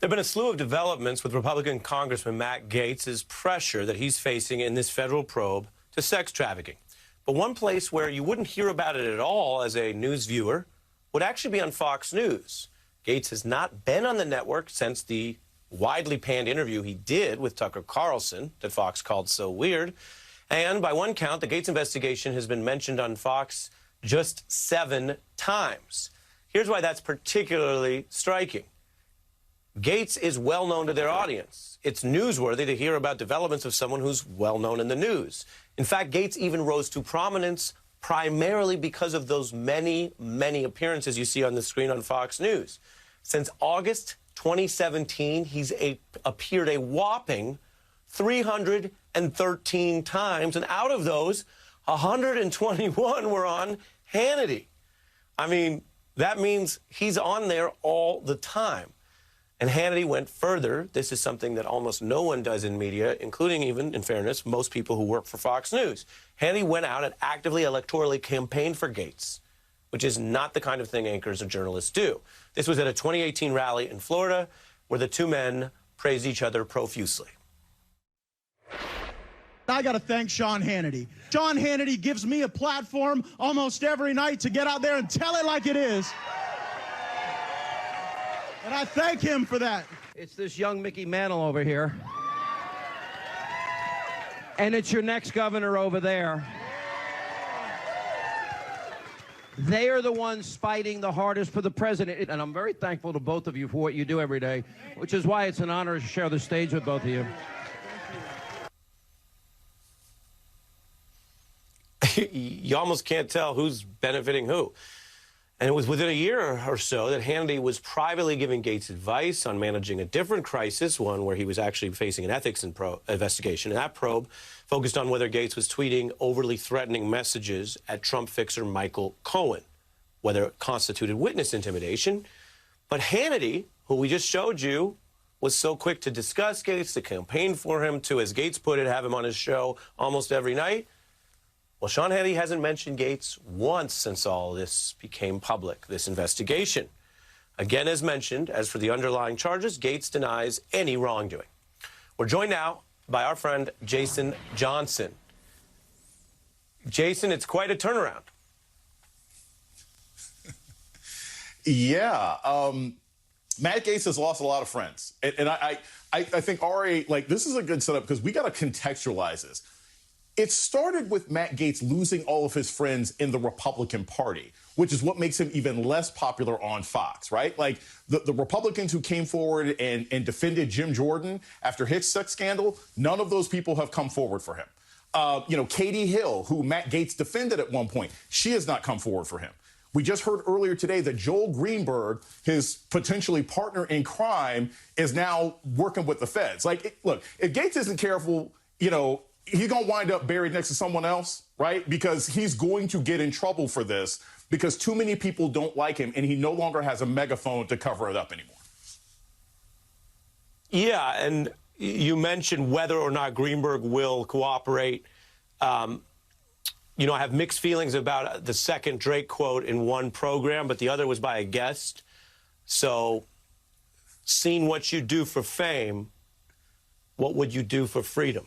There have been a slew of developments with Republican Congressman Matt Gaetz' pressure that he's facing in this federal probe to sex trafficking. But one place where you wouldn't hear about it at all as a news viewer would actually be on Fox News. Gaetz has not been on the network since the widely panned interview he did with Tucker Carlson that Fox called so weird. And by one count, the Gaetz investigation has been mentioned on Fox just 7 times. Here's why that's particularly striking. Gaetz is well known to their audience. It's newsworthy to hear about developments of someone who's well known in the news. In fact, Gaetz even rose to prominence primarily because of those many, many appearances you see on the screen on Fox News. Since August 2017, he's appeared a whopping 313 times, and out of those, 121 were on Hannity. I mean, that means he's on there all the time. And Hannity went further. This is something that almost no one does in media, including even, in fairness, most people who work for Fox News. Hannity went out and actively electorally campaigned for Gaetz, which is not the kind of thing anchors or journalists do. This was at a 2018 rally in Florida where the two men praised each other profusely. I got to thank Sean Hannity. Sean Hannity gives me a platform almost every night to get out there and tell it like it is. And I thank him for that. It's this young Mickey Mantle over here. And it's your next governor over there. They are the ones fighting the hardest for the president. And I'm very thankful to both of you for what you do every day, which is why it's an honor to share the stage with both of you. You almost can't tell who's benefiting who. And it was within a year or so that Hannity was privately giving Gaetz advice on managing a different crisis, one where he was actually facing an ethics investigation. And that probe focused on whether Gaetz was tweeting overly threatening messages at Trump fixer Michael Cohen, whether it constituted witness intimidation. But Hannity, who we just showed you, was so quick to discuss Gaetz, to campaign for him, to, as Gaetz put it, have him on his show almost every night. Well, Sean Hannity hasn't mentioned Gaetz once since all this became public, this investigation. Again, as mentioned, as for the underlying charges, Gaetz denies any wrongdoing. We're joined now by our friend Jason Johnson. Jason, it's quite a turnaround. Yeah. Matt Gaetz has lost a lot of friends. And I think, Ari, like, this is a good setup because we got to contextualize this. It started with Matt Gaetz losing all of his friends in the Republican Party, which is what makes him even less popular on Fox, right? Like the Republicans who came forward and defended Jim Jordan after his sex scandal, none of those people have come forward for him. Katie Hill, who Matt Gaetz defended at one point, she has not come forward for him. We just heard earlier today that Joel Greenberg, his potentially partner in crime, is now working with the feds. Like, look, if Gaetz isn't careful, he's going to wind up buried next to someone else, right? Because he's going to get in trouble for this because too many people don't like him and he no longer has a megaphone to cover it up anymore. Yeah, and you mentioned whether or not Greenberg will cooperate. I have mixed feelings about the second Drake quote in one program, but the other was by a guest. So, seeing what you do for fame, what would you do for freedom?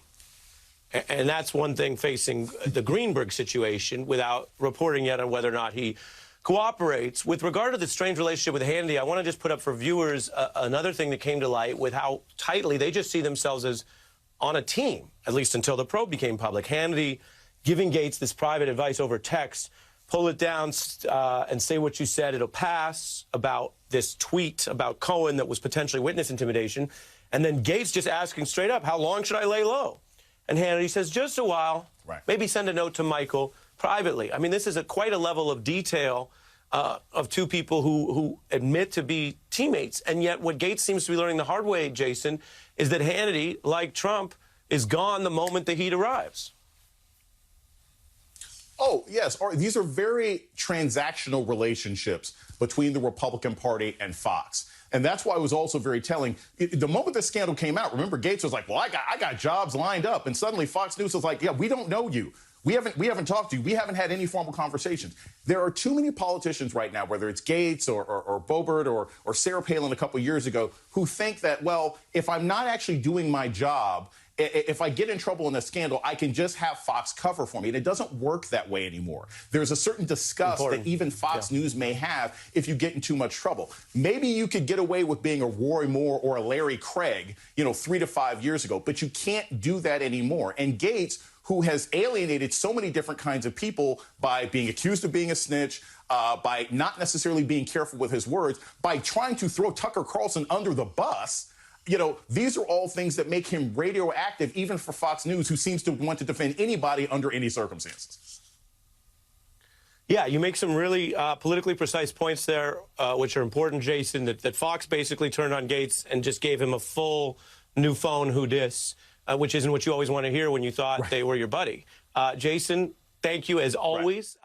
And that's one thing facing the Greenberg situation without reporting yet on whether or not he cooperates. With regard to the strange relationship with Hannity, I want to just put up for viewers another thing that came to light with how tightly they just see themselves as on a team, at least until the probe became public. Hannity giving Gaetz this private advice over text, pull it down and say what you said, it'll pass, about this tweet about Cohen that was potentially witness intimidation. And then Gaetz just asking straight up, how long should I lay low? And Hannity says, just a while, right. Maybe send a note to Michael privately. I mean, this is quite a level of detail of two people who admit to be teammates. And yet what Gaetz seems to be learning the hard way, Jason, is that Hannity, like Trump, is gone the moment the heat arrives. Oh, yes. These are very transactional relationships between the Republican Party and Fox. And that's why it was also very telling. The moment this scandal came out, remember, Gaetz was like, well, I got jobs lined up. And suddenly Fox News was like, yeah, we don't know you. We haven't talked to you. We haven't had any formal conversations. There are too many politicians right now, whether it's Gaetz or Boebert or Sarah Palin a couple years ago, who think that, well, if I'm not actually doing my job, if I get in trouble in a scandal, I can just have Fox cover for me. And it doesn't work that way anymore. There's a certain disgust that even Fox News may have if you get in too much trouble. Maybe you could get away with being a Roy Moore or a Larry Craig, 3 to 5 years ago, but you can't do that anymore. And Gaetz, who has alienated so many different kinds of people by being accused of being a snitch, by not necessarily being careful with his words, by trying to throw Tucker Carlson under the bus, these are all things that make him radioactive, even for Fox News, who seems to want to defend anybody under any circumstances. Yeah, you make some really politically precise points there, which are important, Jason, that Fox basically turned on Gaetz and just gave him a full new phone who dis, which isn't what you always want to hear when you thought they were your buddy. Jason, thank you as always.